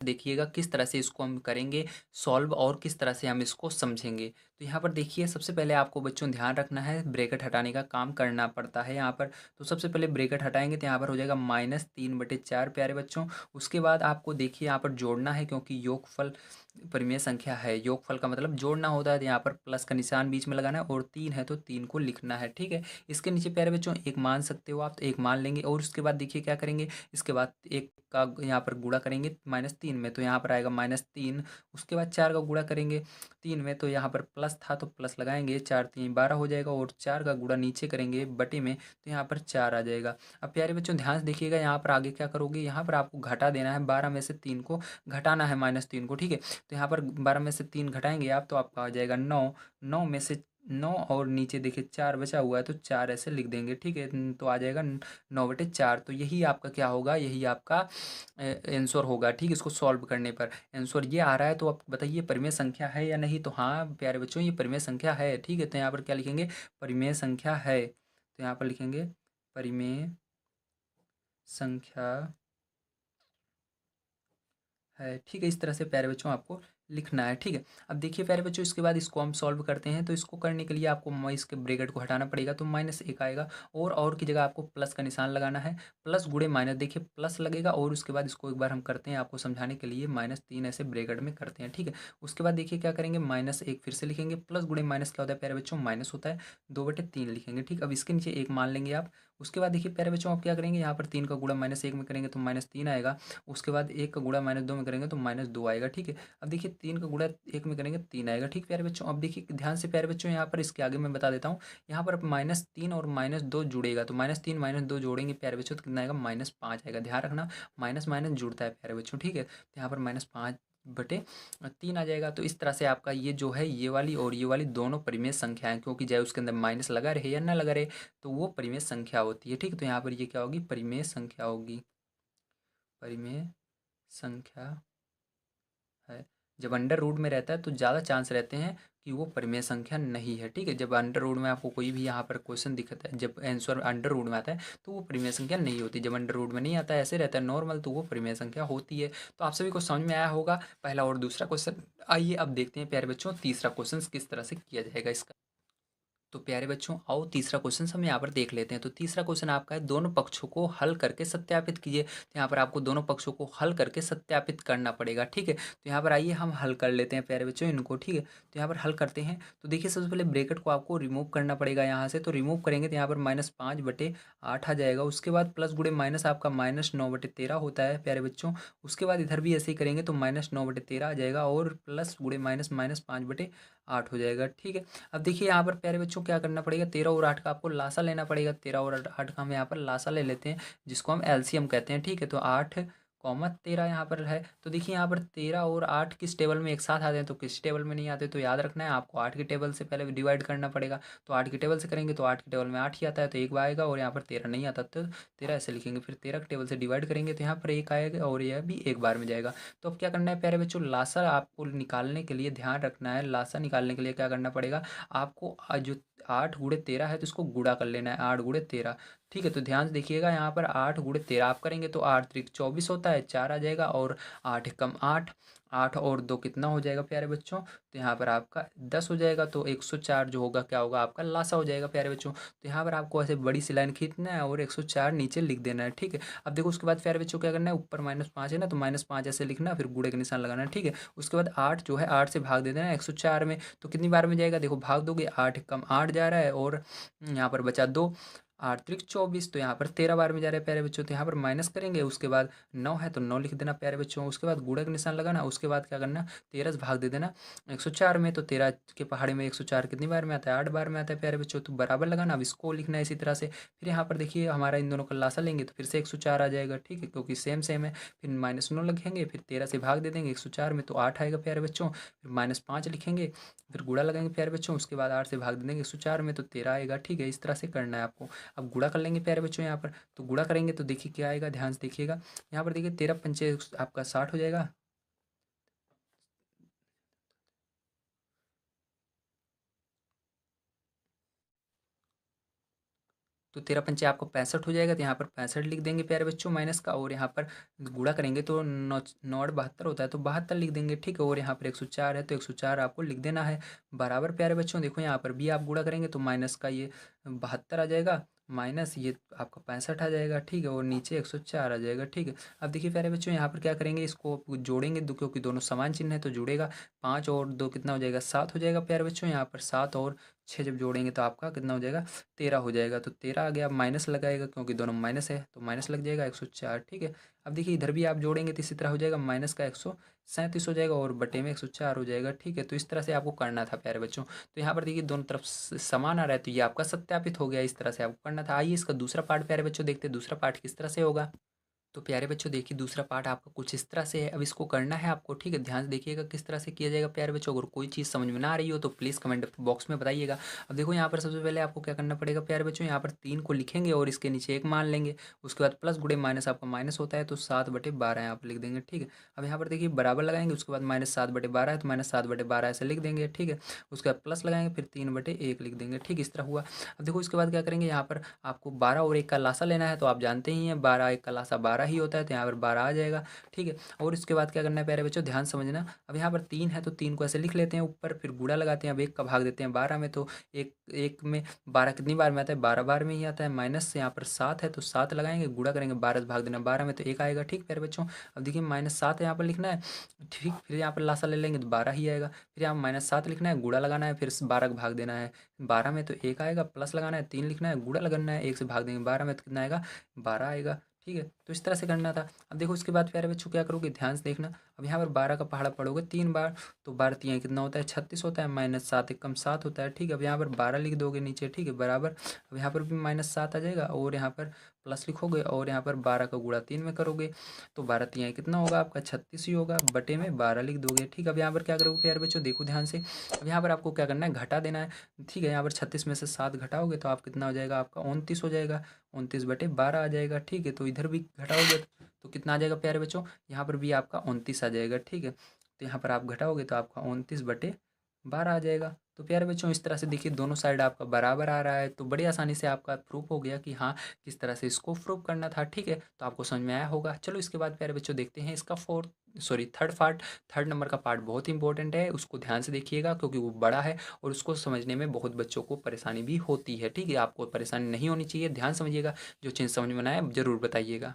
देखिएगा किस तरह से इसको हम करेंगे सॉल्व और किस तरह से हम इसको समझेंगे। तो यहाँ पर देखिए सबसे पहले आपको बच्चों ध्यान रखना है, ब्रैकेट हटाने का काम करना पड़ता है यहाँ पर। तो सबसे पहले ब्रैकेट हटाएंगे तो यहाँ पर हो जाएगा -3/4 प्यारे बच्चों। उसके बाद आपको देखिए यहाँ पर जोड़ना है, क्योंकि योगफल परिमेय संख्या है, योगफल का मतलब जोड़ना होता है, तो यहाँ पर प्लस का निशान बीच में लगाना है और 3 है तो 3 को लिखना है, ठीक है। इसके नीचे प्यारे बच्चों एक मान सकते हो आप, तो एक मान लेंगे और उसके बाद देखिए क्या करेंगे, इसके बाद एक का यहाँ पर गुणा करेंगे -3 में, तो यहाँ पर आएगा -3। उसके बाद 4 का गुणा करेंगे 3 में, तो यहाँ पर प्लस था तो प्लस लगाएंगे, 4×3 = 12 हो जाएगा, और 4 का गुणा नीचे करेंगे बटे में, तो यहाँ पर 4 आ जाएगा। अब प्यारे बच्चों ध्यान से देखिएगा, यहाँ पर आगे क्या करोगे, यहाँ पर आपको घटा देना है, 12 में से 3 को घटाना है, -3 को, ठीक है। तो यहाँ पर 12 में से 3 घटाएंगे आप, तो आपका आ जाएगा 9। 9 में से 9 और नीचे देखिए 4 बचा हुआ है, तो 4 ऐसे लिख देंगे, ठीक है। तो आ जाएगा 9/4। तो यही आपका क्या होगा, यही आपका आंसर होगा, ठीक। इसको सॉल्व करने पर आंसर ये आ रहा है, तो आप बताइए परिमेय संख्या है या नहीं। तो हाँ प्यारे बच्चों ये परिमेय संख्या है, ठीक है। तो यहाँ पर क्या लिखेंगे, परिमेय संख्या है, तो यहाँ पर लिखेंगे परिमेय संख्या है, ठीक है। इस तरह से प्यारे बच्चों आपको लिखना है, ठीक है। अब देखिए प्यारे बच्चों इसके बाद इसको हम सॉल्व करते हैं, तो इसको करने के लिए आपको इसके ब्रैकेट को हटाना पड़ेगा, तो -1 आएगा, और की जगह आपको प्लस का निशान लगाना है, प्लस गुणे माइनस, देखिए प्लस लगेगा, और उसके बाद इसको एक बार हम करते हैं आपको समझाने के लिए, -3 ऐसे ब्रैकेट में करते हैं, ठीक है। उसके बाद देखिए क्या करेंगे, -1 फिर से लिखेंगे, प्लस गुणे माइनस क्या होता है प्यारे बच्चों, माइनस होता है, 2/3 लिखेंगे, ठीक। अब इसके नीचे एक मान लेंगे आप। उसके बाद देखिए प्यारे बच्चों आप क्या करेंगे, यहाँ पर 3 का गुणा -1 में करेंगे तो -3 आएगा। उसके बाद 1 का गुणा -2 में करेंगे तो -2 आएगा, ठीक है। अब देखिए 3 का गुणा 1 में करेंगे 3 आएगा, ठीक प्यारे बच्चों। अब देखिए ध्यान से प्यारे बच्चों, यहाँ पर इसके आगे मैं बता देता हूँ, यहाँ पर -3 और -2 जुड़ेगा, तो -3 -2 जोड़ेंगे प्यारे बच्चों तो कितना आएगा, -5 आएगा। ध्यान रखना माइनस माइनस जुड़ता है प्यारे बच्चों, ठीक है। तो यहाँ पर -5/3 आ जाएगा। तो इस तरह से आपका ये जो है, ये वाली और ये वाली दोनों परिमेय संख्या है, क्योंकि चाहे उसके अंदर माइनस लगा रहे या ना लगा रहे, तो वो परिमेय संख्या होती है, ठीक है। तो यहाँ पर ये क्या होगी, परिमेय संख्या होगी, परिमेय संख्या है। जब अंडर रूट में रहता है तो ज़्यादा चांस रहते हैं कि वो परिमेय संख्या नहीं है, ठीक है। जब अंडर रूट में आपको कोई भी यहाँ पर क्वेश्चन दिखता है, जब आंसर अंडर रूट में आता है तो वो परिमेय संख्या नहीं होती। जब अंडर रूट में नहीं आता है, ऐसे रहता है नॉर्मल, तो वो परिमेय संख्या होती है। तो आप सभी को समझ में आया होगा पहला और दूसरा क्वेश्चन। आइए अब देखते हैं प्यारे बच्चों तीसरा क्वेश्चन किस तरह से किया जाएगा इसका। तो प्यारे बच्चों आओ तीसरा क्वेश्चन हम यहाँ पर देख लेते हैं। तो तीसरा क्वेश्चन आपका है, दोनों पक्षों को हल करके सत्यापित कीजिए। तो यहाँ पर आपको दोनों पक्षों को हल करके सत्यापित करना पड़ेगा, ठीक है। तो यहाँ पर आइए हम हल कर लेते हैं प्यारे बच्चों इनको, ठीक है। तो यहाँ पर हल करते हैं, तो देखिए सबसे पहले ब्रैकेट को आपको रिमूव करना पड़ेगा यहाँ से। तो रिमूव करेंगे तो यहाँ पर -5/8 आ जाएगा। उसके बाद प्लस गुणे माइनस आपका -9/13 होता है प्यारे बच्चों। उसके बाद इधर भी ऐसे ही करेंगे तो -9/13 आ जाएगा, और प्लस गुणे माइनस -5/8 हो जाएगा, ठीक है। अब देखिए यहाँ पर प्यारे बच्चों क्या करना पड़ेगा, 13 और 8 का आपको लासा लेना पड़ेगा। 13 और 8 का हम यहाँ पर लासा ले लेते हैं, जिसको हम एलसीएम कहते हैं, ठीक है। तो 8, 13 यहाँ पर है। तो देखिए यहाँ पर 13 और 8 किस टेबल में एक साथ आते हैं, तो किस टेबल में नहीं आते। तो याद रखना है आपको 8 के टेबल से पहले डिवाइड करना पड़ेगा। तो 8 के टेबल से करेंगे तो 8 के टेबल में 8 ही आता है, तो एक बार आएगा, और यहाँ पर 13 नहीं आता, तो 13 ऐसे लिखेंगे। फिर 13 के टेबल से डिवाइड करेंगे तो यहाँ पर 1 आएगा, और यह भी एक बार में जाएगा। तो अब क्या करना है प्यारे बच्चों, लासा आपको निकालने के लिए ध्यान रखना है, लासा निकालने के लिए क्या करना पड़ेगा आपको, जो 8 × 13 है तो इसको गुणा कर लेना है, 8 × 13, ठीक है। तो ध्यान से देखिएगा यहाँ पर 8 × 13 आप करेंगे तो 8×3 = 24 होता है, 4 आ जाएगा, और 8 × 1 = 8। 8 और 2 कितना हो जाएगा प्यारे बच्चों, तो यहाँ पर आपका 10 हो जाएगा। तो 104 जो होगा क्या होगा आपका लासा हो जाएगा प्यारे बच्चों। तो यहाँ पर आपको ऐसे बड़ी सी लाइन खींचना है और 104 नीचे लिख देना है, ठीक है। अब देखो उसके बाद प्यारे बच्चों क्या करना है, ऊपर -5 है ना, तो -5 ऐसे लिखना, फिर गुणे का निशान लगाना है, ठीक है। उसके बाद 8 जो है 8 से भाग दे देना 104 में, तो कितनी बार में जाएगा, देखो भाग दोगे 8 × 8 जा रहा है, और यहाँ पर बचा 2, 8×3 = 24, तो यहाँ पर 13 बार में जा रहा है प्यारे बच्चों। तो यहाँ पर माइनस करेंगे, उसके बाद 9 है तो 9 लिख देना प्यारे बच्चों। उसके बाद गुणा का निशान लगाना, उसके बाद क्या करना, 13 से भाग दे देना 104 में। तो 13 के पहाड़े में 104 कितनी बार में आता है, 8 बार में आता है प्यारे बच्चों। तो बराबर लगाना, अब इसको लिखना है इसी तरह से। फिर यहाँ पर देखिए हमारा इन दोनों का लासा लेंगे तो फिर से 104 आ जाएगा, ठीक है, क्योंकि सेम सेम है। फिर -9 लिखेंगे, फिर 13 से भाग दे देंगे 104 में, तो 8 आएगा प्यारे बच्चों। फिर -5 लिखेंगे, फिर गुणा लगाएंगे प्यारे बच्चों, उसके बाद 8 से भाग दे देंगे 104 में, तो 13 आएगा, ठीक है। इस तरह से करना है आपको। अब गुणा कर लेंगे प्यारे बच्चों यहाँ पर, तो गुणा करेंगे तो देखिए क्या आएगा, ध्यान से देखिएगा। यहाँ पर देखिए 13×5 आपका 60 हो जाएगा। तो 13 पंचे आपको 65 हो जाएगा, तो यहाँ पर 65 लिख देंगे प्यारे बच्चों माइनस का, और यहाँ पर गुणा करेंगे तो 9 9 72 होता है, तो 72 लिख देंगे, ठीक है। और यहाँ पर 104 है, तो 104 आपको लिख देना है बराबर। प्यारे बच्चों देखो यहाँ पर भी आप गुणा करेंगे तो माइनस का ये 72 आ जाएगा, माइनस ये आपका 65 आ जाएगा, ठीक है। और नीचे 104 आ जाएगा, ठीक है। अब देखिए प्यारे बच्चों यहाँ पर क्या करेंगे, इसको जोड़ेंगे क्योंकि दोनों समान चिन्ह है तो जुड़ेगा। 5 और 2 कितना हो जाएगा, 7 हो जाएगा प्यारे बच्चों। यहाँ पर 7 और 6 जब जोड़ेंगे तो आपका कितना हो जाएगा, 13 हो जाएगा। तो 13 आ गया, अब माइनस लगाएगा क्योंकि दोनों माइनस है तो माइनस लग जाएगा 104, ठीक है। अब देखिए इधर भी आप जोड़ेंगे तो इसी तरह हो जाएगा, माइनस का 137 हो जाएगा और बटे में 104 हो जाएगा, ठीक है। तो इस तरह से आपको करना था प्यारे बच्चों। तो यहाँ पर देखिए दोनों तरफ समान आ रहा है, तो ये आपका सत्यापित हो गया। इस तरह से आपको करना था। आइए इसका दूसरा पार्ट प्यारे बच्चों देखते हैं, दूसरा पार्ट किस तरह से होगा। तो प्यारे बच्चों देखिए दूसरा पार्ट आपका कुछ इस तरह से है। अब इसको करना है आपको, ठीक है। ध्यान से देखिएगा किस तरह से किया जाएगा प्यारे बच्चों। अगर कोई चीज़ समझ में ना आ रही हो तो प्लीज़ कमेंट बॉक्स में बताइएगा। अब देखो यहाँ पर सबसे पहले आपको क्या करना पड़ेगा प्यारे बच्चों, यहाँ पर 3 को लिखेंगे और इसके नीचे 1 मान लेंगे। उसके बाद प्लस गुणे माइनस आपका माइनस होता है, तो 7/12 यहाँ पर लिख देंगे, ठीक है। अब यहाँ पर देखिए बराबर लगाएंगे, उसके बाद -7/12 है तो -7/12 ऐसे लिख देंगे, ठीक है। उसके बाद प्लस लगाएंगे, फिर 3/1 लिख देंगे, ठीक। इस तरह हुआ। अब देखो इसके बाद क्या करेंगे, यहाँ पर आपको 12 और 1 का लासा लेना है, तो आप जानते ही हैं 12 1 का लासा 12 ही होता है, तो यहाँ पर 12 आ जाएगा, ठीक है। और इसके बाद क्या करना है प्यारे बच्चों, ध्यान समझना। अब यहाँ पर 3 है तो 3 को ऐसे लिख लेते हैं ऊपर, फिर गुणा लगाते हैं। अब 1 का भाग देते हैं 12 में, तो एक एक में 12 कितनी बार में आता है, 12 बार में ही आता है। माइनस से यहाँ पर 7 है तो 7 लगाएंगे, गुणा करेंगे 12 से भाग देना 12 में, तो 1 आएगा, ठीक प्यारे बच्चों। अब देखिए -7 यहाँ पर लिखना है, ठीक। फिर यहाँ पर लासा ले लेंगे तो 12 ही आएगा। फिर यहाँ -7 लिखना है, गुणा लगाना है, फिर 12 का भाग देना है 12 में, तो 1 आएगा। प्लस लगाना है, 3 लिखना है, गुणा लगाना है, 1 से भाग देंगे 12 में, तो कितना आएगा, 12 आएगा, ठीक है। तो इस तरह से करना था। अब देखो इसके बाद प्यारे बच्चों क्या करोगे, ध्यान से देखना। अब यहाँ पर 12 का पहाड़ा पढ़ोगे 3 बार, तो 12 तियाँ कितना होता है, 36 होता है। -7 एकम 7 होता है, ठीक है। अब यहाँ पर 12 लिख दोगे नीचे, ठीक है, बराबर। अब यहाँ पर भी -7 आ जाएगा और यहाँ पर प्लस लिखोगे और यहाँ पर 12 का गुणा 3 में करोगे, तो 12 तियाँ कितना होगा आपका, 36 ही होगा, बटे में 12 लिख दोगे, ठीक। अब यहाँ पर क्या करोगे प्यारे बच्चों, देखो ध्यान से। अब यहाँ पर आपको क्या करना है, घटा देना है, ठीक है। यहाँ पर 36 में से 7 घटाओगे तो आप कितना हो जाएगा, आपका 29 हो जाएगा। 29/12 आ जाएगा, ठीक है। तो इधर भी घटाओगे तो कितना आ जाएगा प्यारे बच्चों, यहाँ पर भी आपका 29 आ जाएगा, ठीक है। तो यहाँ पर आप घटाओगे तो आपका 29/12 आ जाएगा। तो प्यारे बच्चों इस तरह से देखिए दोनों साइड आपका बराबर आ रहा है, तो बड़ी आसानी से आपका प्रूफ हो गया कि हाँ किस तरह से इसको प्रूफ करना था, ठीक है। तो आपको समझ में आया होगा। चलो इसके बाद प्यारे बच्चों देखते हैं इसका थर्ड पार्ट। थर्ड नंबर का पार्ट बहुत ही इंपॉर्टेंट है, उसको ध्यान से देखिएगा क्योंकि वो बड़ा है और उसको समझने में बहुत बच्चों को परेशानी भी होती है, ठीक है। आपको परेशानी नहीं होनी चाहिए, ध्यान समझिएगा। जो चीज़ समझ में ना आए ज़रूर बताइएगा।